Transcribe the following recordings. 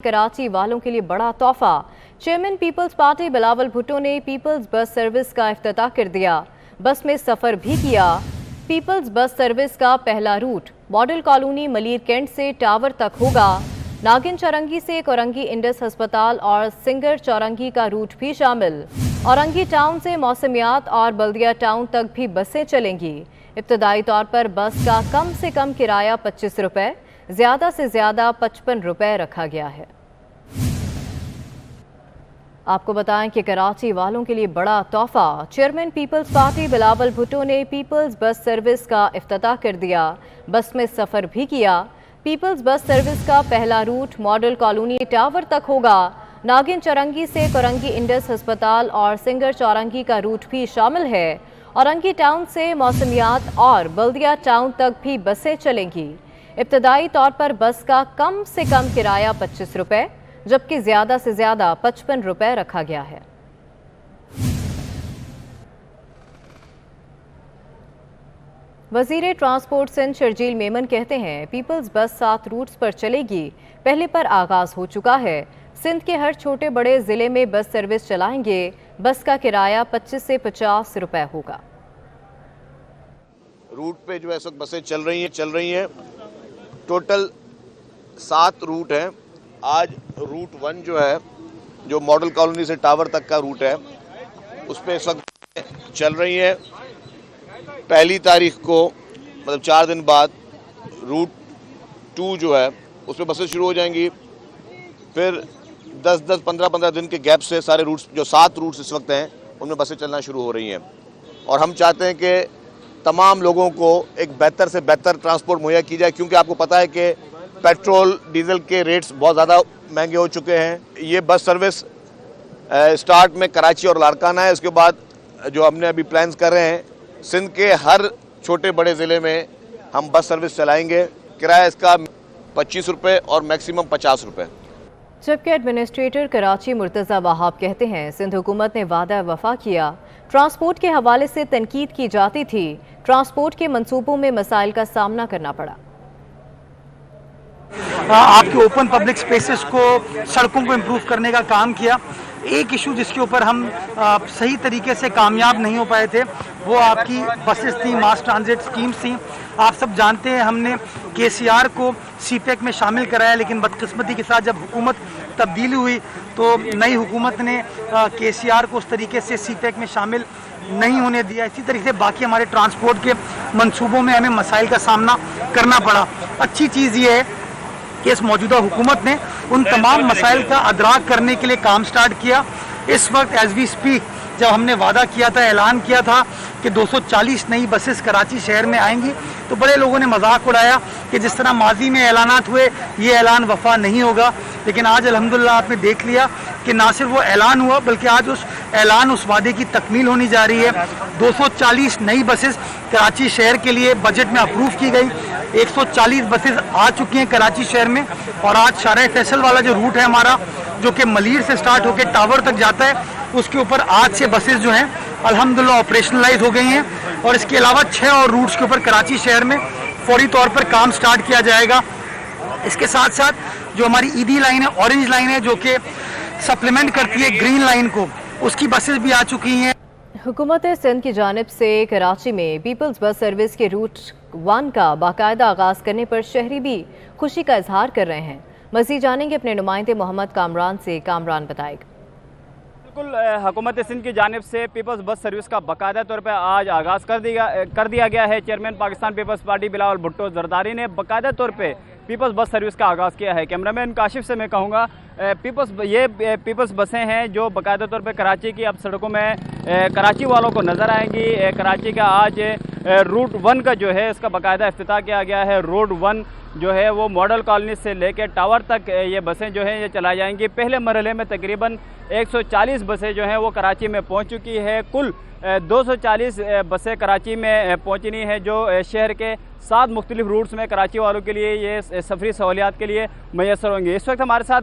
कराची वालों के लिए बड़ा तोहफा। Chairman People's Party Bilawal Bhutto ने पीपल्स बस सर्विस का इफ्तिताह कर दिया। बस में सफर भी किया। पीपल्स बस सर्विस का पहला route Model Colony Malir Cantt से टावर तक होगा। नागिन चौरंगी से कोरंगी इंडस अस्पताल और सिंगर चौरंगी का रूट भी शामिल। औरंगी टाउन से मौसमियात और बल्दिया टाउन तक भी बसें चलेंगी। इब्तदाई तौर पर बस का कम से कम किराया 25 रुपए, ज्यादा से ज्यादा 55 रुपए रखा गया है। आपको बताएं कि कराची वालों के लिए बड़ा तोहफा। Chairman People's Party Bilawal Bhutto ने पीपल्स बस सर्विस का इफ्तिताह कर दिया। बस में सफर भी किया। पीपल्स बस सर्विस का पहला रूट मॉडल कॉलोनी टावर तक होगा। नागिन चौरंगी से कोरंगी इंडस अस्पताल और सिंगर चौरंगी का रूट भी शामिल है। औरंगी टाउन से मौसमियात और बल्दिया टाउन तक भी बसें चलेंगी। इब्तदाई तौर पर बस का कम से कम किराया 25 रुपए, जबकि ज्यादा से ज्यादा 55 रुपए रखा गया है। वजीर ट्रांसपोर्ट सिंध शर्जील मेमन कहते हैं पीपल्स बस 7 रूट्स पर चलेगी। पहले पर आगाज हो चुका है। सिंध के हर छोटे बड़े जिले में बस सर्विस चलाएंगे। बस का किराया 25 से 50 रुपए होगा। रूट पे जो है इस वक्त बसें चल रही हैं। टोटल 7 रूट हैं। आज रूट 1 जो है, जो मॉडल कॉलोनी से टावर तक का रूट है, उस पर इस वक्त चल रही है। पहली तारीख को मतलब 4 दिन बाद रूट 2 जो है उस पर बसें शुरू हो जाएंगी। फिर 10-10, 15-15 दिन के गैप से सारे रूट्स, जो 7 रूट्स इस वक्त हैं, उनमें बसें चलना शुरू हो रही हैं। और हम चाहते हैं कि तमाम लोगों को एक बेहतर से बेहतर ट्रांसपोर्ट मुहैया की जाए, क्योंकि आपको पता है कि पेट्रोल डीजल के रेट्स बहुत ज़्यादा महंगे हो चुके हैं। ये बस सर्विस स्टार्ट में कराची और लाड़काना है। उसके बाद जो हमने अभी प्लान्स कर रहे हैं, सिंध के हर छोटे बड़े ज़िले में हम बस सर्विस चलाएंगे। किराया इसका 25 रुपये और मैक्सिमम 50 रुपये। जबकि एडमिनिस्ट्रेटर कराची मुर्तज़ा वहाब कहते हैं सिंध हुकूमत ने वादा वफा किया। ट्रांसपोर्ट के हवाले से तनकीद की जाती थी। ट्रांसपोर्ट के मंसूबों में मसाइल का सामना करना पड़ा। आपके ओपन पब्लिक स्पेसेस को, सड़कों को इम्प्रूव करने का काम किया। एक इशू जिसके ऊपर हम सही तरीके से कामयाब नहीं हो पाए थे, वो आपकी बसेस थी, मास ट्रांजिट स्कीम्स थी। आप सब जानते हैं हमने KCR को CPEC में शामिल कराया, लेकिन बदकिस्मती के साथ जब हुकूमत तब्दीली हुई तो नई हुकूमत ने KCR को उस तरीके से CPEC में शामिल नहीं होने दिया। इसी तरीके से बाकी हमारे ट्रांसपोर्ट के मंसूबों में हमें मसाइल का सामना करना पड़ा। अच्छी चीज़ ये है कि इस मौजूदा हुकूमत ने उन तमाम मसाइल का अदराक करने के लिए काम स्टार्ट किया। इस वक्त एज वी स्पीक, जब हमने वादा किया था, ऐलान किया था कि 240 नई बसेस कराची शहर में आएंगी, तो बड़े लोगों ने मजाक उड़ाया कि जिस तरह माजी में ऐलानात हुए ये ऐलान वफा नहीं होगा। लेकिन आज अल्हम्दुलिल्लाह आपने देख लिया कि ना सिर्फ वो ऐलान हुआ, बल्कि आज उस ऐलान, उस वादे की तकमील होने जा रही है। 240 नई बसेस कराची शहर के लिए बजट में अप्रूव की गई। 140 बसेस आ चुकी हैं कराची शहर में। और आज शारा फैसल वाला जो रूट है हमारा, जो कि मलीर से स्टार्ट होकर टावर तक जाता है, उसके ऊपर आज से बसेस जो हैं अल्हम्दुलिल्लाह ऑपरेशनलाइज हो गई हैं। और इसके अलावा 6 और रूट्स के ऊपर कराची शहर में फौरी तौर पर काम स्टार्ट किया जाएगा। इसके साथ साथ जो हमारी ED लाइन है, ऑरेंज लाइन है, जो कि सप्लीमेंट करती है ग्रीन लाइन को, उसकी बसेस भी आ चुकी हैं। हुकूमत सिंध की जानिब से कराची में पीपल्स बस सर्विस के रूट 1 का बाकायदा आगाज करने पर शहरी भी खुशी का इजहार कर रहे हैं। मज़ीद जानेंगे अपने नुमाइंदे मोहम्मद कामरान से। कामरान बताएगा। बिल्कुल, हुकूमत सिंध की जानिब से पीपल्स बस सर्विस का बाकायदा तौर पर आज आगाज़ कर दिया गया है। Chairman Pakistan People's Party Bilawal Bhutto Zardari ने बाकायदा तौर पर पीपल्स बस सर्विस का आगाज़ किया है। कैमरामैन काशिफ से मैं कहूँगा, पीपल्स बसें हैं जो बाकायदा तौर पे कराची की अब सड़कों में कराची वालों को नज़र आएंगी। कराची का आज रूट 1 का जो है इसका बाकायदा इफ्तिताह किया गया है। रूट 1 जो है वो मॉडल कॉलोनी से लेकर टावर तक ये बसें जो हैं ये चलाई जाएंगी। पहले मरहले में तकरीबन 140 बसें जो हैं वो कराची में पहुंच चुकी है। कुल 240 बसें कराची में पहुंचनी है, जो शहर के 7 मुख्तलिफ रूट्स में कराची वालों के लिए ये सफरी सहूलियात के लिए मैसर होंगे। इस वक्त हमारे साथ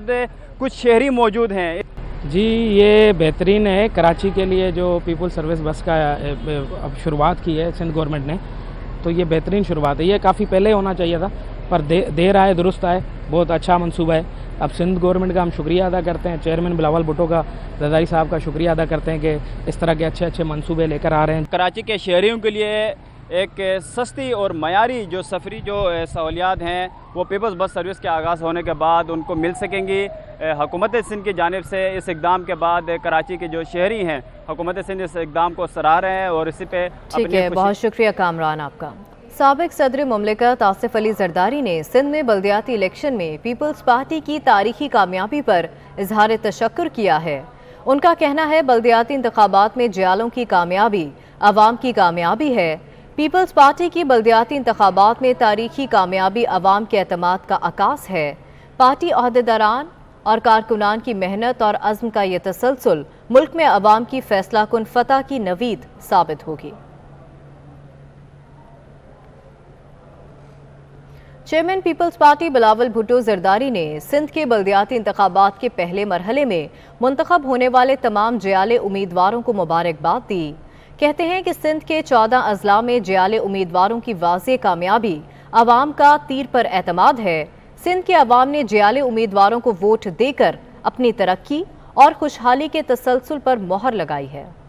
कुछ शहरी मौजूद हैं। जी, ये बेहतरीन है कराची के लिए जो पीपल सर्विस बस का अब शुरुआत की है सिंध गवर्नमेंट ने, तो ये बेहतरीन शुरुआत है। ये काफ़ी पहले होना चाहिए था, पर देर आए दुरुस्त आए, बहुत अच्छा मंसूबा है। अब सिंध गवर्नमेंट का हम शुक्रिया अदा करते हैं, चेयरमैन बिलावल भुट्टो का, रज़ाई साहब का शुक्रिया अदा करते हैं कि इस तरह के अच्छे अच्छे मंसूबे लेकर आ रहे हैं। कराची के शहरियों के लिए एक सस्ती और मयारी जो सफरी जो सहूलियात हैं वो पीपल्स बस सर्विस के आगाज़ होने के बाद उनको मिल सकेंगी। हुकूमत सिंध की जानिब से इस इकदाम के बाद कराची के जो शहरी हैं हुकूमत सिंध इस इकदाम को सराह रहे हैं और इसी पे ठीक है, बहुत शुक्रिया कामरान आपका। साबिक सदर मुमलिकत आसिफ अली जरदारी ने सिंध में बल्दियाती इलेक्शन में पीपल्स पार्टी की तारीखी कामयाबी पर इजहार तशक्कुर किया है। उनका कहना है बल्दियाती इंतखाबात में जियालों की कामयाबी अवाम की कामयाबी है। पीपल्स पार्टी की बल्दियाती इंतखाबात में तारीखी कामयाबी अवाम के एतमाद का अकास है। पार्टी अहदेदारान और कारकुनान की मेहनत और अज़्म का ये तसलसल मुल्क में अवाम की फैसला कुन फतह की नवीद साबित होगी। Chairman People's Party Bilawal Bhutto Zardari ने सिंध के बल्दियाती इंतखाबात के पहले मरहले में मुंतखब होने वाले तमाम जियाले उम्मीदवारों को मुबारकबाद दी। कहते हैं कि सिंध के 14 अजला में जियाले उम्मीदवारों की वाज़ेह कामयाबी अवाम का तीर पर एतमाद है। सिंध के अवाम ने जियाले उम्मीदवारों को वोट देकर अपनी तरक्की और खुशहाली के तसलसल पर मोहर लगाई है।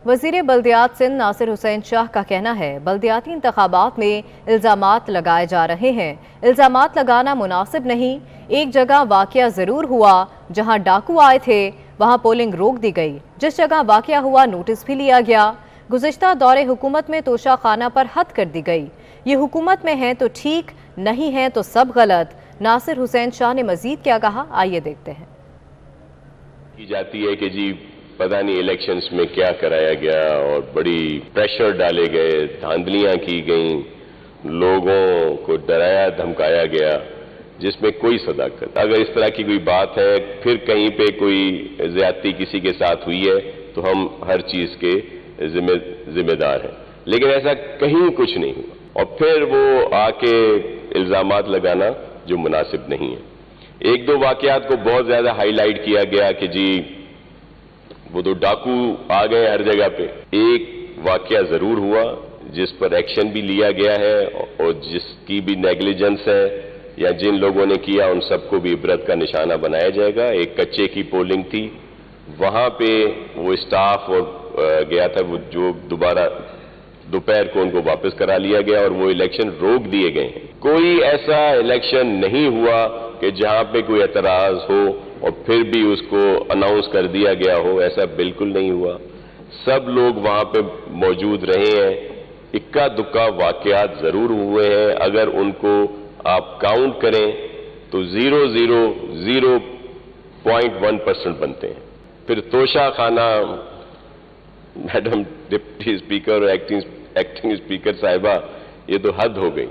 वज़ीर बल्दियात सिंध नासिर हुसैन शाह का कहना है बल्दियाती इंतखाबात में इल्ज़ामात लगाए जा रहे हैं। इल्ज़ामात लगाना मुनासिब नहीं। एक जगह वाक़या ज़रूर हुआ जहां डाकू आए थे, वहां पोलिंग रोक दी गई। जिस जगह वाक़या हुआ नोटिस भी लिया गया। गुज़िश्ता दौरे हुकूमत में तोशा खाना पर हद कर दी गई। ये हुकूमत में है तो ठीक, नहीं है तो सब गलत। नासिर हुसैन शाह ने मजीद क्या कहा, आइए देखते हैं। की जाती है कि जी पता नहीं इलेक्शंस में क्या कराया गया और बड़ी प्रेशर डाले गए, धांधलियां की गईं, लोगों को डराया धमकाया गया जिसमें कोई सदाकत। अगर इस तरह की कोई बात है, फिर कहीं पे कोई ज्यादती किसी के साथ हुई है तो हम हर चीज के जिम्मेदार हैं, लेकिन ऐसा कहीं कुछ नहीं हुआ और फिर वो आके इल्जामात लगाना जो मुनासिब नहीं है। एक दो वाकयात को बहुत ज्यादा हाईलाइट किया गया कि जी वो तो डाकू आ गए हर जगह पे। एक वाकया जरूर हुआ जिस पर एक्शन भी लिया गया है और जिसकी भी नेग्लिजेंस है या जिन लोगों ने किया उन सबको भी इबरत का निशाना बनाया जाएगा। एक कच्चे की पोलिंग थी, वहां पे वो स्टाफ और गया था वो जो दोबारा दोपहर को उनको वापस करा लिया गया और वो इलेक्शन रोक दिए गए हैं। कोई ऐसा इलेक्शन नहीं हुआ कि जहां पे कोई एतराज हो और फिर भी उसको अनाउंस कर दिया गया हो, ऐसा बिल्कुल नहीं हुआ। सब लोग वहां पे मौजूद रहे हैं। इक्का दुक्का वाकयात जरूर हुए हैं, अगर उनको आप काउंट करें तो 0.1% बनते हैं। फिर तोशा खाना, मैडम डिप्टी स्पीकर और एक्टिंग स्पीकर साहिबा, ये तो हद हो गई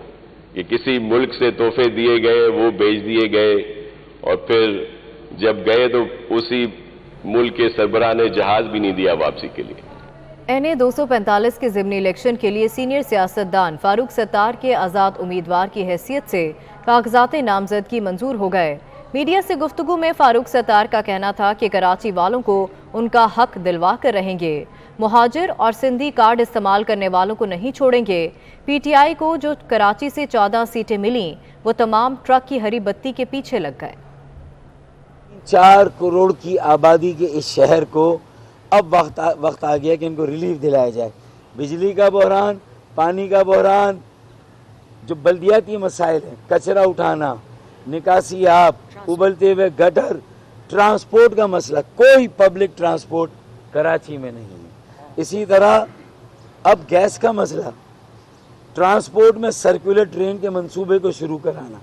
कि किसी मुल्क से तोहफे दिए गए, वो भेज दिए गए और फिर जब गए तो उसी मुल्क के सरबराह ने जहाज भी नहीं दिया वापसी के लिए। NA 245 के ज़िमनी इलेक्शन के लिए सीनियर सियासतदान फारूक सत्तार के आज़ाद उम्मीदवार की हैसियत से कागजात नामजदगी मंजूर हो गए। मीडिया से गुफ्तगू में फारूक सत्तार का कहना था कि कराची वालों को उनका हक दिलवा कर रहेंगे। मुहाजिर और सिंधी कार्ड इस्तेमाल करने वालों को नहीं छोड़ेंगे। PTI को जो कराची से 14 सीटें मिली वो तमाम ट्रक की हरी बत्ती के पीछे लग गए। 4 करोड़ की आबादी के इस शहर को अब वक्त आ गया कि इनको रिलीफ दिलाया जाए। बिजली का बहरान, पानी का बहरान, जो बल्दियाती मसाइल हैं, कचरा उठाना, निकासी आब, उबलते हुए गटर, ट्रांसपोर्ट का मसला, कोई पब्लिक ट्रांसपोर्ट कराची में नहीं है। इसी तरह अब गैस का मसला, ट्रांसपोर्ट में सर्कुलर ट्रेन के मंसूबे को शुरू कराना,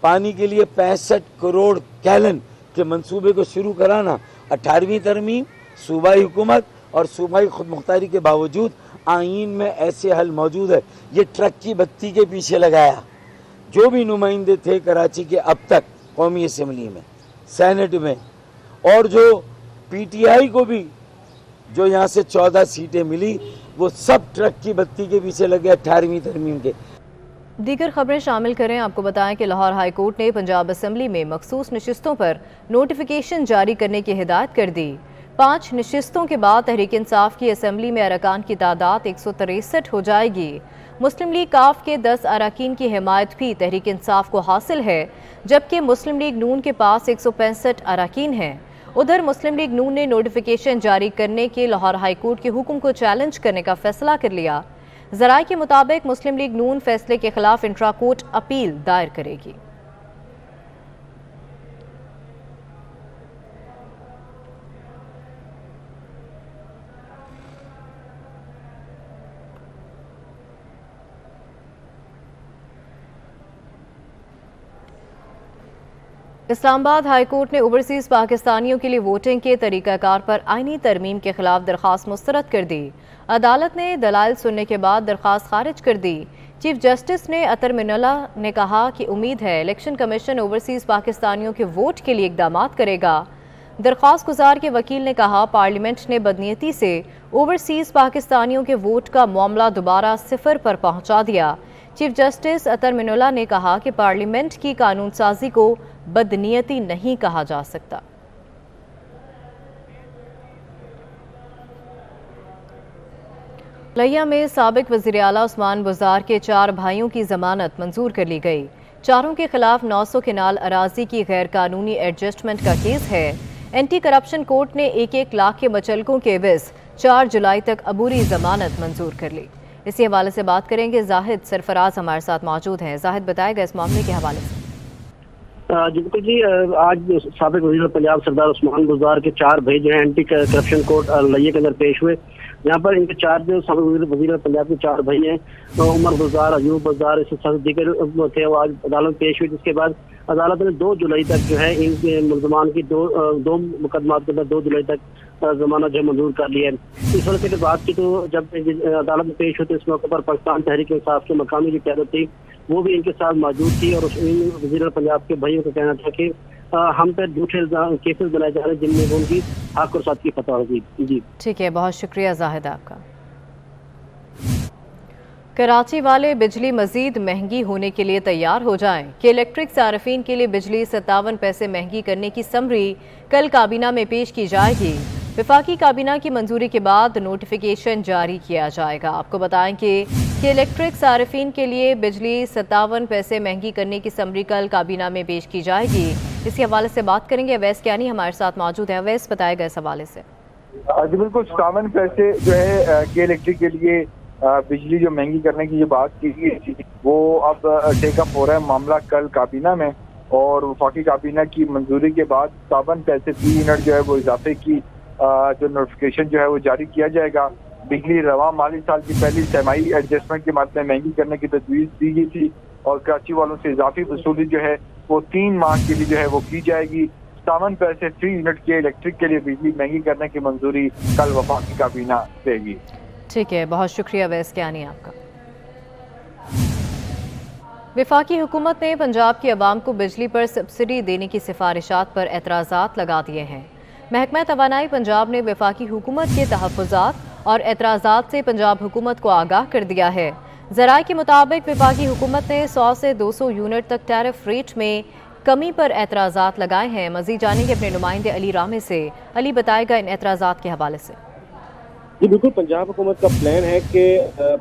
पानी के लिए 65 करोड़ गैलन के मंसूबे को शुरू कराना। 18वीं तरमीम सूबाई हुकूमत और सूबाई खुदमुख्तारी के बावजूद आईन में ऐसे हल मौजूद है। ये ट्रक की बत्ती के पीछे लगाया। जो भी नुमाइंदे थे कराची के अब तक कौमी असम्बली में, सेनेट में, और जो PTI को भी जो यहाँ से 14 सीटें मिली, वो सब ट्रक की बत्ती के पीछे लगे 18वीं तरमीम के। दीगर खबरें शामिल करें। आपको बताएं कि लाहौर हाई कोर्ट ने पंजाब असम्बली में मखसूस नशिस्तों पर नोटिफिकेशन जारी करने की हिदायत कर दी। 5 नशिस्तों के बाद तहरीक इंसाफ की असेंबली में अरकान की तादाद 163 हो जाएगी। मुस्लिम लीग काफ के 10 अरकान की हिमायत भी तहरीक इंसाफ को हासिल है, जबकि मुस्लिम लीग नून के पास 165 अरकान हैं। उधर मुस्लिम लीग नून ने नोटिफिकेशन जारी करने के लाहौर हाई कोर्ट के हुक्म को चैलेंज करने का फैसला कर लिया। जराये के मुताबिक मुस्लिम लीग नून फैसले के खिलाफ इंट्रा कोर्ट अपील दायर करेगी। इस्लामाबाद हाई कोर्ट ने ओवरसीज पाकिस्तानियों के लिए वोटिंग के तरीकाकार पर आईनी तरमीम के खिलाफ दरख्वास्त मुस्तरद कर दी। अदालत ने दलाइल सुनने के बाद दरख्वास्त खारिज कर दी। चीफ जस्टिस ने अतर मिनल्ला ने कहा कि उम्मीद है इलेक्शन कमीशन ओवरसीज पाकिस्तानियों के वोट के लिए इकदाम करेगा। दरख्वास्त गुजार के वकील ने कहा पार्लियामेंट ने बदनीयती से ओवरसीज पाकिस्तानियों के वोट का मामला दोबारा सिफर पर पहुंचा दिया। चीफ जस्टिस अतर मिनल्ला ने कहा कि पार्लियामेंट की कानून साजी को बदनीयती नहीं कहा जा सकता। लिया में साबिक वज़ीर आला उस्मान बुज़दार के 4 भाइयों की जमानत मंजूर कर ली गई। चारों के खिलाफ 900 केनाल अराजी की गैर कानूनी एडजस्टमेंट का केस है। एंटी करप्शन कोर्ट ने 1-1 लाख के मचलकों के एवज 4 जुलाई तक अबूरी जमानत मंजूर कर ली। इसी हवाले से बात करेंगे, जाहिद सरफराज हमारे साथ मौजूद हैं। जाहिद, बताएगा इस मामले के हवाले से। बिल्कुल जी, आज साबिक वज़ीर पंजाब सरदार उस्मान बुज़दार के 4 भाई जो है एंटी करप्शन कोर्ट लिया के अंदर पेश हुए। यहाँ पर इनके 4 जो साबिक वज़ीर पंजाब के 4 भाई हैं, उमर बुज़दार, अयूब बुज़दार, इसके साथ दीगर थे, वो आज अदालत में पेश हुए। जिसके बाद अदालत ने 2 जुलाई तक जो है इनके मुलजमान की दो मुकदमात के अंदर 2 जुलाई तक जमानत जो मंजूर कर लिया है। इस वजह से बात की तो जब अदालत में पेश होते इस मौके पर पाकिस्तान तहरीक इंसाफ के मकामी जो क्यादत थी वो भी इनके साथ मौजूद थी और वज़ीर पंजाब के भाइयों का कहना था कि हम पर झूठे केसेस बनाए जा रहे हैं जिनमें वो उनकी हक और साथ की फतवा होगी। जी ठीक है, बहुत शुक्रिया जाहिद आपका। कराची वाले बिजली मजीद महंगी होने के लिए तैयार हो जाएं कि इलेक्ट्रिक सार्फिन के लिए बिजली 57 पैसे महंगी करने की समरी कल काबीना में पेश की जाएगी। वफाकी काबीना की मंजूरी के बाद नोटिफिकेशन जारी किया जाएगा। आपको बताएं कि इलेक्ट्रिक सार्फिन के लिए बिजली 57 पैसे महंगी करने की समरी कल काबीना में पेश की जाएगी। इसी हवाले से बात करेंगे, अवैस कियानी हमारे साथ मौजूद है। अवैस, बताएगा इस हवाले से। जी बिल्कुल, 57 पैसे जो है के इलेक्ट्रिक के लिए बिजली जो महंगी करने की जो बात की गई वो अब टेकअप हो रहा है मामला कल काबीना में, और वफाकी काबीना की मंजूरी के बाद 57 पैसे फी यूनिट जो है वो इजाफे की जो नोटिफिकेशन जो है वो जारी किया जाएगा। बिजली रवा माली साल की पहली तिमाही एडजस्टमेंट के मामले में महंगी करने की तजवीज़ दी गई थी और कराची वालों से इजाफी वसूली जो है वो 3 माह के लिए जो है वो की जाएगी। 57 पैसे फी यूनिट के इलेक्ट्रिक के लिए बिजली महंगी करने की मंजूरी कल वफाकी काबीना देगी। ठीक है, बहुत शुक्रिया अवैस कियानी आपका। वफाकी हुकूमत ने पंजाब की अवाम को बिजली पर सब्सिडी देने की सिफारिशात पर एतराज़ात लगा दिए हैं। महकमा तवानाई पंजाब ने वफाकी हुकूमत के तहफ़्फ़ुज़ात और एतराज़ात से पंजाब हुकूमत को आगाह कर दिया है। ज़राए के मुताबिक वफाकी हुकूमत ने 100 से 200 यूनिट तक टैरिफ रेट में कमी पर एतराज़ात लगाए हैं। मज़ीद जानेंगे अपने नुमाइंदे अली रामे से। अली, बताएगा इन एतराज़ात के हवाले से। जी बिल्कुल, पंजाब हुकूमत का प्लान है कि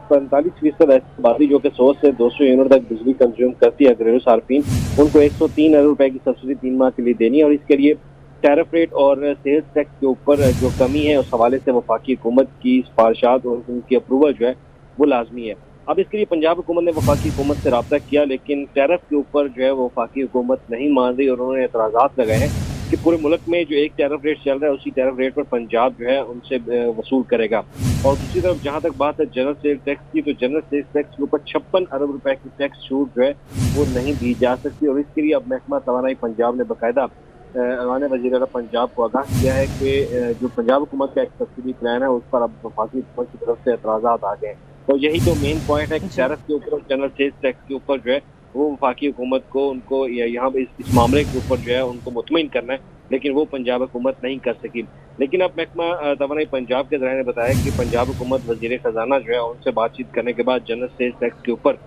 45% ऐसी आबादी जो कि 100 से 200 यूनिट तक बिजली कंज्यूम करती है घरेलू सार्फिन, उनको 103 अरब रुपए की सब्सिडी 3 माह के लिए देनी है और इसके लिए टैरिफ रेट और सेल्स टैक्स के ऊपर जो कमी है उस हवाले से वफाकी हुकूमत की सिफारिशात और उनकी अप्रूवल जो है वो लाजमी है। अब इसके लिए पंजाब हुकूमत ने वफाकी हुकूमत से रब्ता किया, लेकिन टैरिफ के ऊपर जो है वो वफाकी हुकूमत नहीं मान रही और उन्होंने एतराज़ात लगाए हैं कि पूरे मुल्क में जो एक टैरिफ रेट चल रहा है उसी टैरिफ रेट पर पंजाब जो है उनसे वसूल करेगा। और दूसरी तरफ जहाँ तक बात है जनरल सेल्स टैक्स की, तो जनरल सेल्स टैक्स के ऊपर 56 अरब रुपए की टैक्स छूट जो है वो नहीं दी जा सकती और इसके लिए अब महकमा तवानाई पंजाब ने बाकायदा ऐवान वज़ीर आला पंजाब को आगाह किया है कि जो पंजाब हुकूमत का एक सब्सिडी प्लान है उस पर अब वफाकी हुकूमत की तरफ से एतराज़ात आ गए। तो यही तो मेन पॉइंट है कि टैरिफ के ऊपर जनरल सेल्स टैक्स के ऊपर जो है वो वफाकी हुकूमत को उनको यहाँ इस मामले के ऊपर जो है उनको मुतमईन करना है, लेकिन वो पंजाब हुकूमत नहीं कर सकी। लेकिन अब महकमा तवानाई पंजाब के ज़राए ने बताया कि पंजाब हुकूमत वज़ीर ख़जाना जो है उनसे बातचीत करने के बाद जनरल सेल्स टैक्स के ऊपर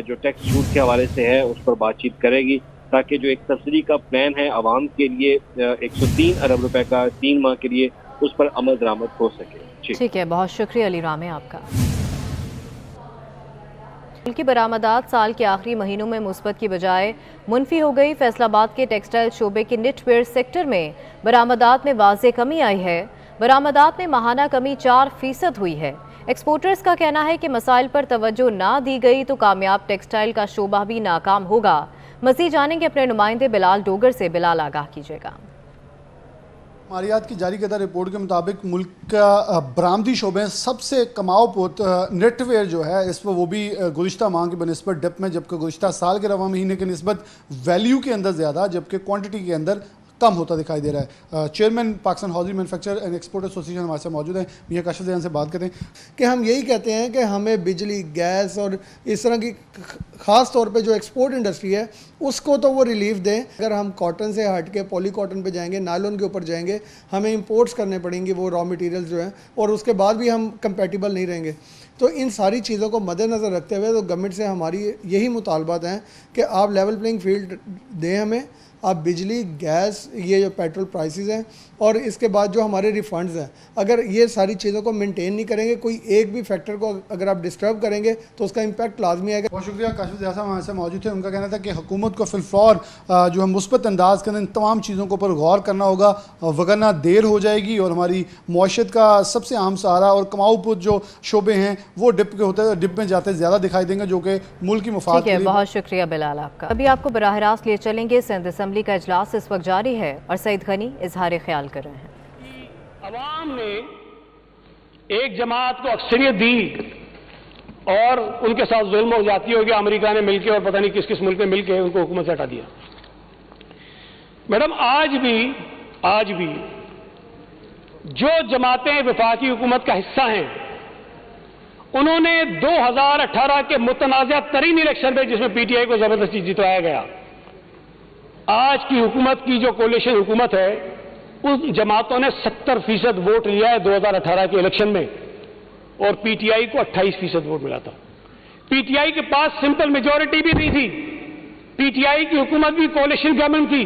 जो टैक्स छूट के हवाले से है उस पर बातचीत करेगी, ताकि जो एक सब्सिडी का प्लान है आवाम के लिए 103 अरब रुपए का 3 माह के लिए उस पर अमल दरामद हो सके। ठीक है, बहुत शुक्रिया अली रामे आपका। की बरामदात साल के आखिरी महीनों में मुस्बत की बजाय मुनफी हो गई। फैसलाबाद के टेक्सटाइल शोबे के निटवेयर सेक्टर में बरामदात में वाज़े कमी आई है। बरामदात में माहाना कमी 4% हुई है। एक्सपोर्टर्स का कहना है कि मसाइल पर तवज्जो ना दी गई तो कामयाब टेक्सटाइल का शोबा भी नाकाम होगा। मज़ीद जानेंगे अपने नुमाइंदे बिलाल डोगर से। बिलाल, आगाह कीजिएगा। मारियात की जारी करदा रिपोर्ट के मुताबिक मुल्क का बरामदी शोबे सबसे कमाओ पोत नेटवेयर जो है इस पर वो भी गुज़िश्ता माह की बनस्बत डिप में, जबकि गुज़िश्ता साल के रवा महीने की निस्बत वैल्यू के अंदर ज़्यादा जबकि क्वांटिटी के अंदर कम होता दिखाई दे रहा है। Chairman Pakistan housing manufacture and export association हमारे साथ मौजूद हैं, मियां काशिफ ज़ैन से बात करें कि हम यही कहते हैं कि हमें बिजली, गैस और इस तरह की ख़ास तौर पे जो एक्सपोर्ट इंडस्ट्री है उसको तो वो रिलीफ दें। अगर हम कॉटन से हट के पॉली कॉटन पे जाएंगे, नायलॉन के ऊपर जाएंगे, हमें इंपोर्ट्स करने पड़ेंगे वो रॉ मटेरियल्स जो हैं, और उसके बाद भी हम कंपेटिबल नहीं रहेंगे। तो इन सारी चीज़ों को मद्देनज़र रखते हुए तो गवर्नमेंट से हमारी यही मुतालबात हैं कि आप लेवल प्लेइंग फील्ड दें हमें। आप बिजली, गैस, ये जो पेट्रोल प्राइसेस हैं और इसके बाद जो हमारे रिफंड्स हैं, अगर ये सारी चीज़ों को मेंटेन नहीं करेंगे, कोई एक भी फैक्टर को अगर आप डिस्टर्ब करेंगे तो उसका इम्पैक्ट लाजमी आएगा। बहुत शुक्रिया। काशिफ ज़ैन साहब हमारे साथ मौजूद थे। उनका कहना था कि हुकूमत को फिलफ्लॉर जो है मुस्बत अंदाज के अंदर इन तमाम चीज़ों के ऊपर गौर करना होगा, वरना देर हो जाएगी और हमारी मौशत का सबसे अहम सहारा और कमाऊ पुत जो शोबे हैं वो डिप में जाते ज़्यादा दिखाई देंगे, जो कि मुल्क की मुफाद के लिए। बहुत शुक्रिया बिलाल आपका। अभी आपको बराह रास्त ले चलेंगे। सिंध असम्बली का इजलास इस वक्त जारी है और सईद गनी इजहार ख्याल कर रहे हैं। अवाम ने एक जमात को अक्सरियत दी और उनके साथ जुल्म और ज्यादती हो गया। अमेरिका ने मिलकर और पता नहीं किस किस मुल्क ने मिलकर उनको हुकूमत से हटा दिया। मैडम, आज भी जो जमातें वफाकी हुकूमत का हिस्सा हैं उन्होंने 2018 के मुतनाज़ा तरीन इलेक्शन में, जिसमें पीटीआई को जबरदस्ती जितवाया गया, आज की हुकूमत की जो कोलिशन हुकूमत है उस जमातों ने 70% वोट लिया है 2018 के इलेक्शन में और पीटीआई को 28% वोट मिला था। पीटीआई के पास सिंपल मेजॉरिटी भी नहीं थी। पीटीआई की हुकूमत भी कोलिशन गवर्नमेंट थी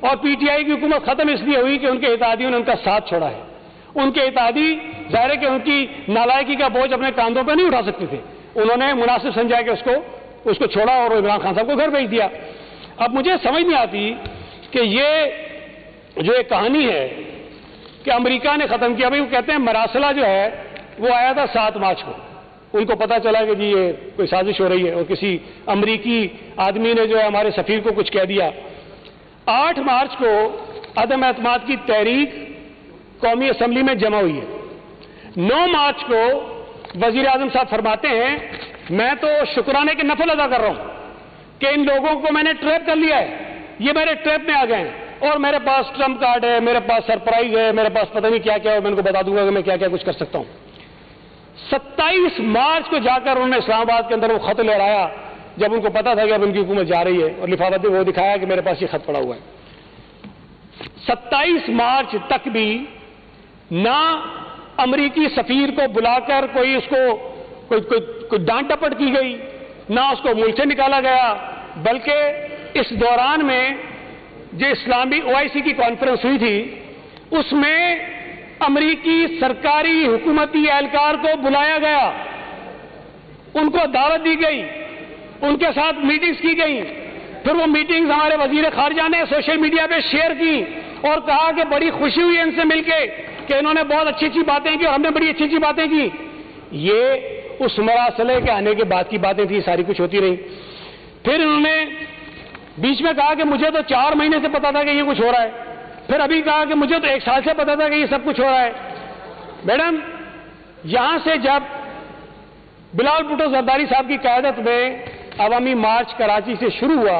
और पीटीआई की हुकूमत खत्म इसलिए हुई कि उनके इत्तेहादियों ने उनका साथ छोड़ा है। उनके इत्तेहादी ज़ाहिर है कि उनकी नालायकी का बोझ अपने कांधों पर नहीं उठा सकते थे। उन्होंने मुनासिब समझा कि उसको छोड़ा और इमरान खान साहब को घर भेज दिया। अब मुझे समझ नहीं आती कि ये जो एक कहानी है कि अमेरिका ने खत्म किया, भाई वो कहते हैं मरासला जो है वो आया था 7 मार्च को। उनको पता चला कि जी ये कोई साजिश हो रही है और किसी अमेरिकी आदमी ने जो है हमारे सफीर को कुछ कह दिया। 8 मार्च को अदम एतमाद की तहरीक कौमी असम्बली में जमा हुई है। 9 मार्च को वजीर आजम साहब फरमाते हैं, मैं तो शुक्राने के नफल अदा कर रहा हूं कि इन लोगों को मैंने ट्रैप कर लिया है, ये मेरे ट्रैप में आ गए हैं और मेरे पास ट्रम्प कार्ड है, मेरे पास सरप्राइज है, मेरे पास पता नहीं क्या क्या है, मैं उनको बता दूंगा कि मैं क्या क्या कुछ कर सकता हूं। 27 मार्च को जाकर उन्होंने इस्लामाबाद के अंदर वो खत लहराया जब उनको पता था कि अब उनकी हुकूमत जा रही है और लिफाफा वो दिखाया कि मेरे पास ये खत पड़ा हुआ है। 27 मार्च तक भी ना अमरीकी सफीर को बुलाकर कोई उसको कोई डांट टपट की गई, ना उसको मुल्क से निकाला गया, बल्कि इस दौरान में जो इस्लामी ओआईसी की कॉन्फ्रेंस हुई थी उसमें अमरीकी सरकारी हुकूमती एहलकार को बुलाया गया, उनको दावत दी गई, उनके साथ मीटिंग्स की गई। फिर वो मीटिंग्स हमारे वजीर खारजा ने सोशल मीडिया पे शेयर की और कहा कि बड़ी खुशी हुई इनसे मिलके कि इन्होंने बहुत अच्छी अच्छी बातें की और हमने बड़ी अच्छी अच्छी बातें की। ये उस मरासले के आने के बाद की बातें थी, सारी कुछ होती रही। फिर इन्होंने बीच में कहा कि मुझे तो 4 महीने से पता था कि ये कुछ हो रहा है, फिर अभी कहा कि मुझे तो 1 साल से पता था कि ये सब कुछ हो रहा है। मैडम, यहां से जब बिलावल भुट्टो जरदारी साहब की क़यादत में अवामी मार्च कराची से शुरू हुआ,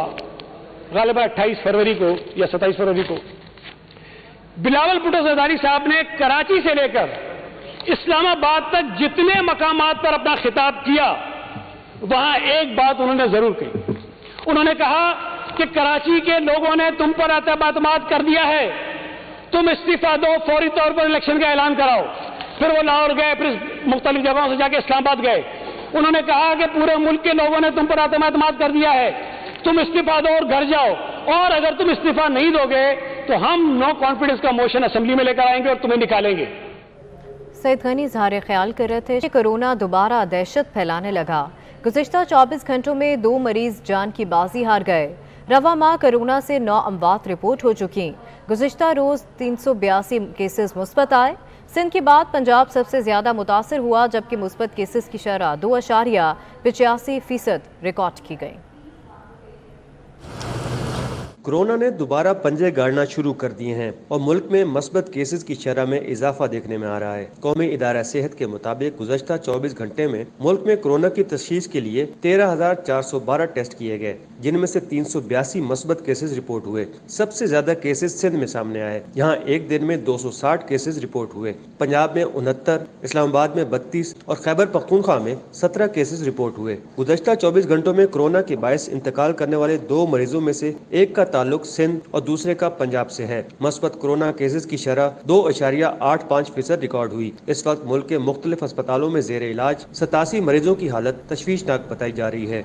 ग़ालिबन 28 फरवरी को या 27 फरवरी को, बिलावल भुट्टो जरदारी साहब ने कराची से लेकर इस्लामाबाद तक जितने मकामात पर अपना खिताब किया वहां एक बात उन्होंने जरूर कही। उन्होंने कहा कि कराची के लोगों ने तुम पर एतमाद कर दिया है, तुम इस्तीफा दो, फौरी तौर पर इलेक्शन का ऐलान कराओ। फिर वो लाहौर गए, फिर मुख्तलिफ जगहों से जाके इस्लामाबाद गए। उन्होंने कहा कि पूरे मुल्क के लोगों ने तुम पर एतमाद कर दिया है, तुम इस्तीफा दो और घर जाओ, और अगर तुम इस्तीफा नहीं दोगे तो हम नो कॉन्फिडेंस का मोशन असेंबली में लेकर आएंगे और तुम्हें निकालेंगे। सईद गनी इज़हार ख्याल कर रहे थे कि कोरोना दोबारा दहशत फैलाने लगा। गुज़िश्ता 24 घंटों में 2 मरीज जान की बाजी हार गए। रवा माह कोरोना से 9 अमवात रिपोर्ट हो चुकी। गुज़िश्ता रोज़ 382 केसेस मुस्बत आए। सिंध के बाद पंजाब सबसे ज़्यादा मुतासर हुआ, जबकि मुस्बत केसेस की शरह 2.85% रिकॉर्ड की गई। कोरोना ने दोबारा पंजे गाड़ना शुरू कर दिए हैं और मुल्क में मस्बत केसेस की शरह में इजाफा देखने में आ रहा है। कौमी इदारा सेहत के मुताबिक गुज़श्ता 24 घंटे में मुल्क में कोरोना की तशखीस के लिए 13,412 टेस्ट किए गए, जिनमें से 382 मस्बत केसेस रिपोर्ट हुए। सबसे ज्यादा केसेस सिंध में सामने आए, यहाँ एक दिन में 260 केसेस रिपोर्ट हुए। पंजाब में 69, इस्लामाबाद में 32 और खैबर पख्तूनख्वा में 17 केसेस रिपोर्ट हुए। गुज़श्ता 24 घंटों में कोरोना के बायस इंतकाल करने वाले 2 मरीजों में से एक का ताल्लुक सिंध और दूसरे का पंजाब से है। मस्बत कोरोना केसेस की शरह 2.85% रिकॉर्ड हुई। इस वक्त मुल्क के मुख्तलिफ अस्पतालों में जेर इलाज 87 मरीजों की हालत तशवीशनाक बताई जा रही है।